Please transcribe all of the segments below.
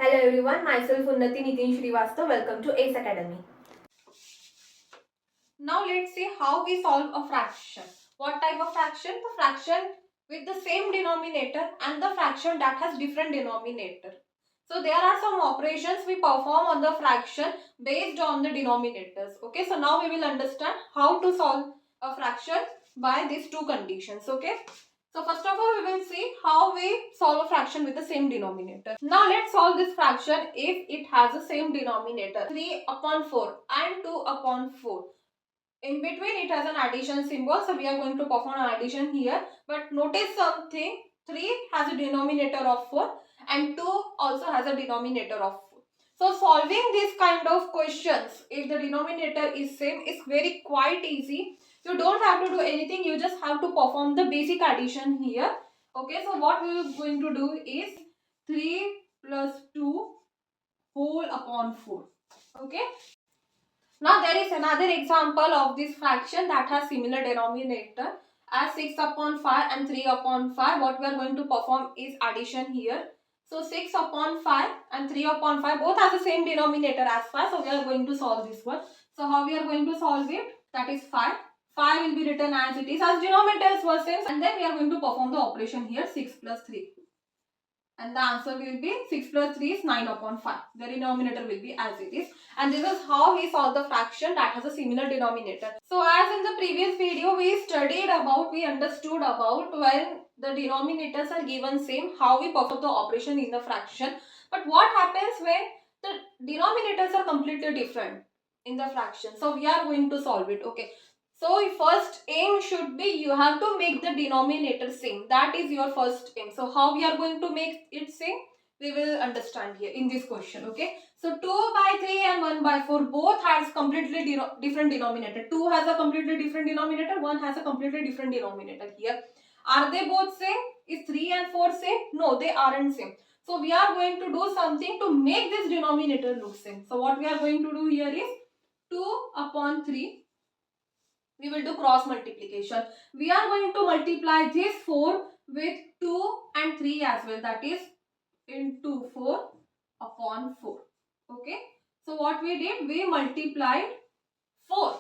Hello everyone, myself Unnati Nitin Srivastav. Welcome to ACE Academy. Now let's see how we solve a fraction. What type of fraction? The fraction with the same denominator and the fraction that has different denominator. So there are some operations we perform on the fraction based on the denominators. Okay, so now we will understand how to solve a fraction by these two conditions. Okay. So first of all, we will see how we solve a fraction with the same denominator. Now let's solve this fraction if it has the same denominator. 3 upon 4 and 2 upon 4. In between it has an addition symbol, so we are going to perform an addition here. But notice something, 3 has a denominator of 4 and 2 also has a denominator of 4. So solving this kind of questions, if the denominator is same, is very quite easy. You don't have to do anything, you just have to perform the basic addition here. Okay, so what we are going to do is 3 plus 2 whole upon 4. Okay. Now there is another example of this fraction that has similar denominator as 6 upon 5 and 3 upon 5. What we are going to perform is addition here. So 6 upon 5 and 3 upon 5 both have the same denominator as 5. So we are going to solve this one. So how we are going to solve it? That is 5. 5 will be written as it is as denominators were same, and then we are going to perform the operation here 6 plus 3. And the answer will be 6 plus 3 is 9 upon 5. The denominator will be as it is. And this is how we solve the fraction that has a similar denominator. So as in the previous video, we understood about when the denominators are given same, how we perform the operation in the fraction. But what happens when the denominators are completely different in the fraction? So we are going to solve it. Okay. So first aim should be you have to make the denominator same. That is your first aim. So how we are going to make it same? We will understand here in this question. Okay. So 2 by 3 and 1 by 4 both has completely different denominator. 2 has a completely different denominator. 1 has a completely different denominator here. Are they both same? Is 3 and 4 same? No, they aren't same. So we are going to do something to make this denominator look same. So what we are going to do here is 2 upon 3. We will do cross multiplication. We are going to multiply this 4 with 2 and 3 as well. That is into 4 upon 4. Okay. So what we did? We multiplied 4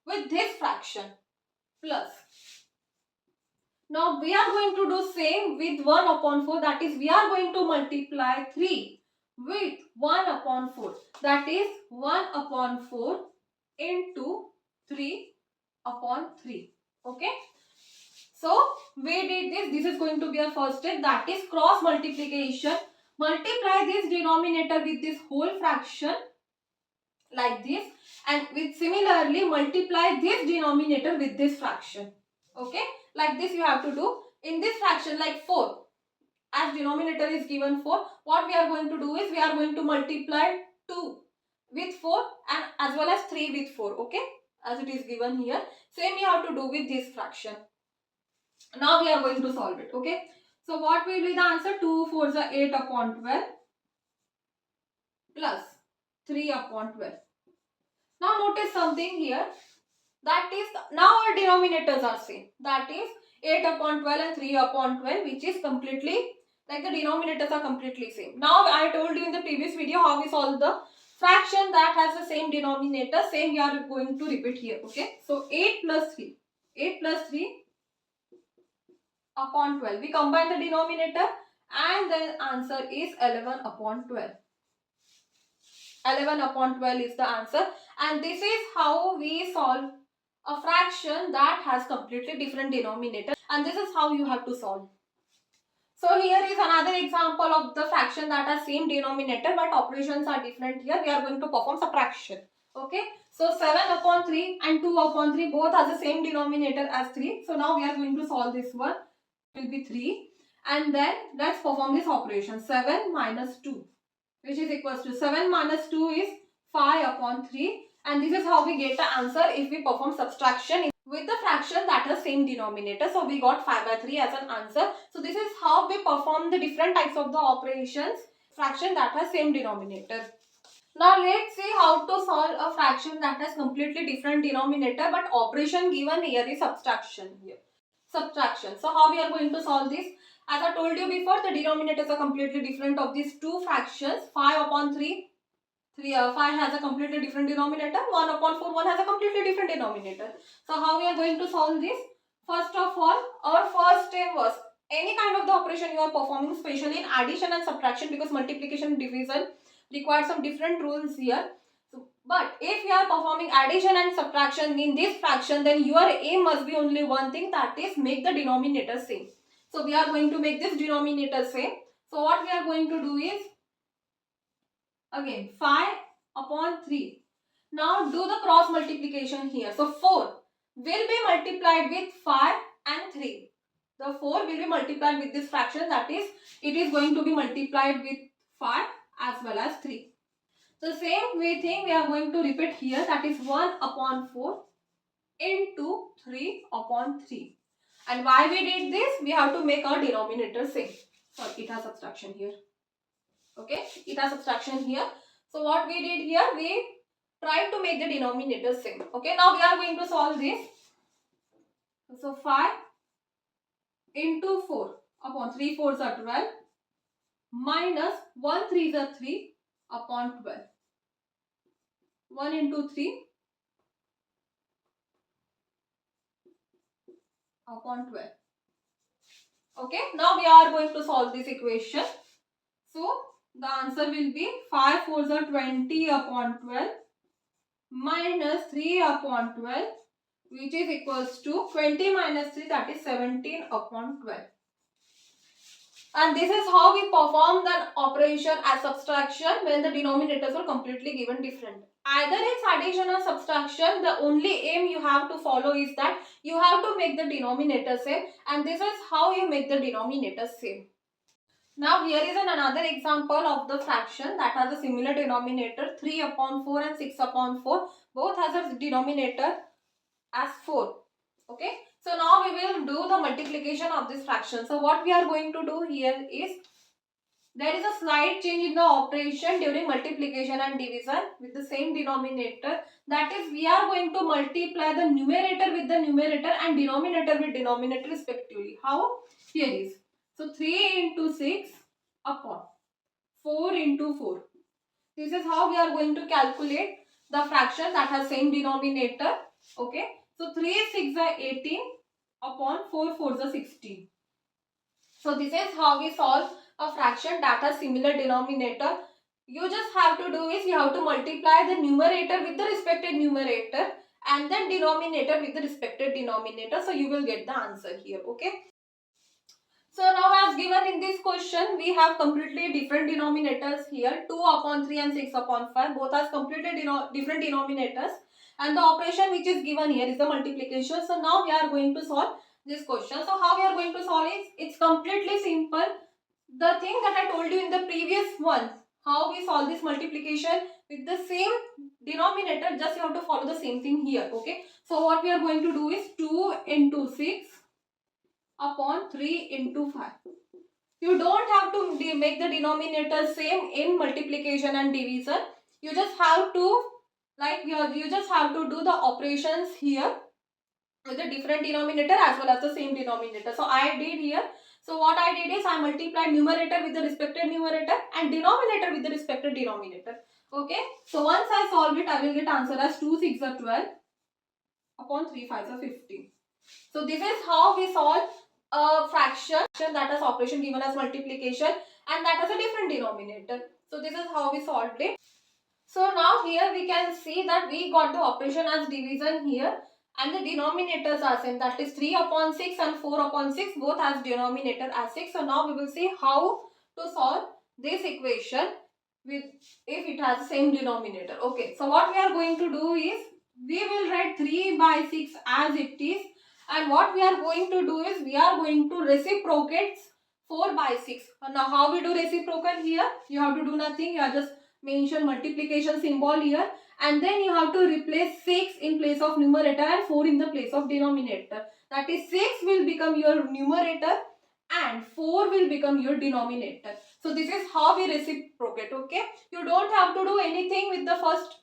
with this fraction plus. Now we are going to do same with 1 upon 4. That is we are going to multiply 3 with 1 upon 4. That is 1 upon 4 into 3 upon 3. Okay. So we did this. This is going to be our first step, that is cross multiplication. Multiply this denominator with this whole fraction like this, and with similarly multiply this denominator with this fraction. Okay. Like this you have to do. In this fraction, like 4, as denominator is given 4, what we are going to do is we are going to multiply 2 with 4 and as well as 3 with 4. Okay. As it is given here. Same you have to do with this fraction. Now we are going to solve it. Okay. So what will be the answer? 2 4 is 8 upon 12 plus 3 upon 12. Now notice something here. That is, now our denominators are same. That is 8 upon 12 and 3 upon 12, which is completely, like the denominators are completely same. Now I told you in the previous video how we solve the fraction that has the same denominator. Same we are going to repeat here. Okay. So 8 plus 3. 8 plus 3 upon 12. We combine the denominator and then answer is 11 upon 12. 11 upon 12 is the answer, and this is how we solve a fraction that has completely different denominator, and this is how you have to solve. So here is another example of the fraction that has same denominator but operations are different. Here we are going to perform subtraction. Okay. So 7 upon 3 and 2 upon 3 both has the same denominator as 3. So now we are going to solve this one. It will be 3, and then let's perform this operation. 7 minus 2, which is equals to 7 minus 2 is 5 upon 3, and this is how we get the answer if we perform subtraction with the fraction that has same denominator. So we got 5 by 3 as an answer. So this is how we perform the different types of the operations, fraction that has same denominator. Now let's see how to solve a fraction that has completely different denominator but operation given here is subtraction here. Subtraction. So how we are going to solve this? As I told you before, the denominators are completely different of these two fractions. 5 upon 3, 5 has a completely different denominator. 1 upon 4, 1 has a completely different denominator. So how we are going to solve this? First of all, our first step was any kind of the operation you are performing, especially in addition and subtraction, because multiplication and division require some different rules here. So, but if you are performing addition and subtraction in this fraction, then your aim must be only one thing, that is make the denominator same. So we are going to make this denominator same. So what we are going to do is, again 5 upon 3. Now do the cross multiplication here. So 4 will be multiplied with 5 and 3. The 4 will be multiplied with this fraction, that is it is going to be multiplied with 5 as well as 3. The same way thing we are going to repeat here, that is 1 upon 4 into 3 upon 3. And why we did this? We have to make our denominator same. Sorry, it has subtraction here. Okay, it has subtraction here. So what we did here, we tried to make the denominator same. Okay, now we are going to solve this. So 5 into 4 upon 3 4s are 12 minus 1 3s are 3 upon 12. 1 into 3 upon 12. Okay, now we are going to solve this equation. So the answer will be 5 4s are 20 upon 12 minus 3 upon 12, which is equals to 20 minus 3, that is 17 upon 12. And this is how we perform the operation as subtraction when the denominators are completely given different. Either it's addition or subtraction, the only aim you have to follow is that you have to make the denominator same, and this is how you make the denominator same. Now here is another example of the fraction that has a similar denominator, 3 upon 4 and 6 upon 4. Both has a denominator as 4. Okay. So now we will do the multiplication of this fraction. So what we are going to do here is, there is a slight change in the operation during multiplication and division with the same denominator. That is, we are going to multiply the numerator with the numerator and denominator with denominator respectively. How? Here is. So 3 into 6 upon 4 into 4. This is how we are going to calculate the fraction that has same denominator. Okay. So 3 6 are 18 upon 4 4 are 16. So this is how we solve a fraction that has similar denominator. You just have to do is, you have to multiply the numerator with the respective numerator and then denominator with the respective denominator. So you will get the answer here. Okay. So now as given in this question, we have completely different denominators here. 2 upon 3 and 6 upon 5. Both has completely different denominators. And the operation which is given here is the multiplication. So now we are going to solve this question. So how we are going to solve it? It's completely simple. The thing that I told you in the previous one, how we solve this multiplication with the same denominator, just you have to follow the same thing here. Okay. So what we are going to do is 2 into 6 upon 3 into 5. You don't have to make the denominator same in multiplication and division. You just have to you just have to do the operations here with a different denominator as well as the same denominator. So I did here. So what I did is, I multiplied numerator with the respective numerator and denominator with the respective denominator. Okay. So once I solve it, I will get answer as 2 6 are 12 upon 3 5 are 15. So this is how we solve a fraction that has operation given as multiplication and that has a different denominator. So this is how we solved it. So now here we can see that we got the operation as division here and the denominators are same, that is 3 upon 6 and 4 upon 6, both has denominator as 6. So now we will see how to solve this equation with if it has the same denominator. Okay, so what we are going to do is, we will write 3 by 6 as it is, and what we are going to do is, we are going to reciprocate 4 by 6. Now how we do reciprocal here? You have to do nothing. You have just mention multiplication symbol here, and then you have to replace 6 in place of numerator and 4 in the place of denominator. That is, 6 will become your numerator and 4 will become your denominator. So this is how we reciprocate. Okay, you don't have to do anything with the first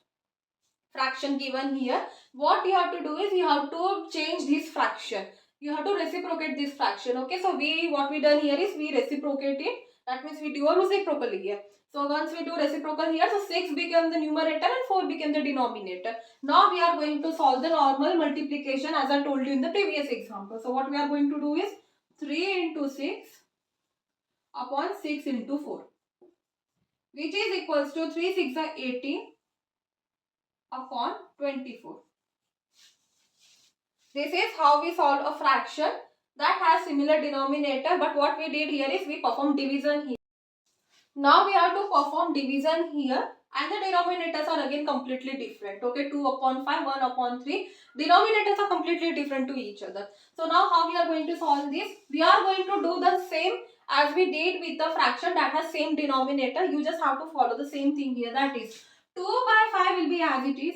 fraction given here. What you have to do is, you have to change this fraction. you have to reciprocate this fraction. Okay, so what we done here is we reciprocate it. That means we do a reciprocal here. So once we do reciprocal here, so 6 became the numerator and 4 became the denominator. Now we are going to solve the normal multiplication as I told you in the previous example. So what we are going to do is 3 into 6 upon 6 into 4, which is equals to 3 6 are 18 upon 24. This is how we solve a fraction that has similar denominator, but what we did here is we performed division here. Now we have to perform division here, and the denominators are again completely different. Okay, 2 upon 5, 1 upon 3. Denominators are completely different to each other. So now how we are going to solve this? We are going to do the same as we did with the fraction that has same denominator. You just have to follow the same thing here. That is 2 by 5 will be as it is.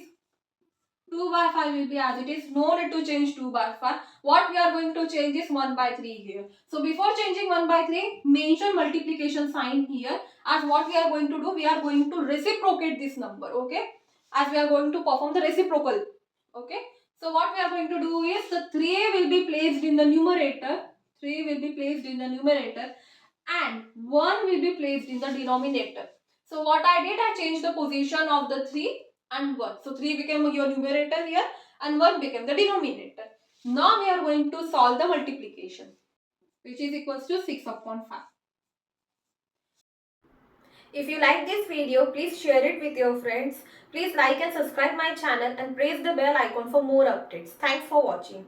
2 by 5 will be as it is. No need to change 2 by 5. What we are going to change is 1 by 3 here. So before changing 1 by 3, mention multiplication sign here. As what we are going to do, we are going to reciprocate this number. Okay. As we are going to perform the reciprocal. Okay. So what we are going to do is the 3 will be placed in the numerator. 3 will be placed in the numerator. And 1 will be placed in the denominator. So what I did, I changed the position of the 3 and 1. So 3 became your numerator here and 1 became the denominator. Now we are going to solve the multiplication, which is equals to 6 upon 5. If you like this video, please share it with your friends. Please like and subscribe my channel and press the bell icon for more updates. Thanks for watching.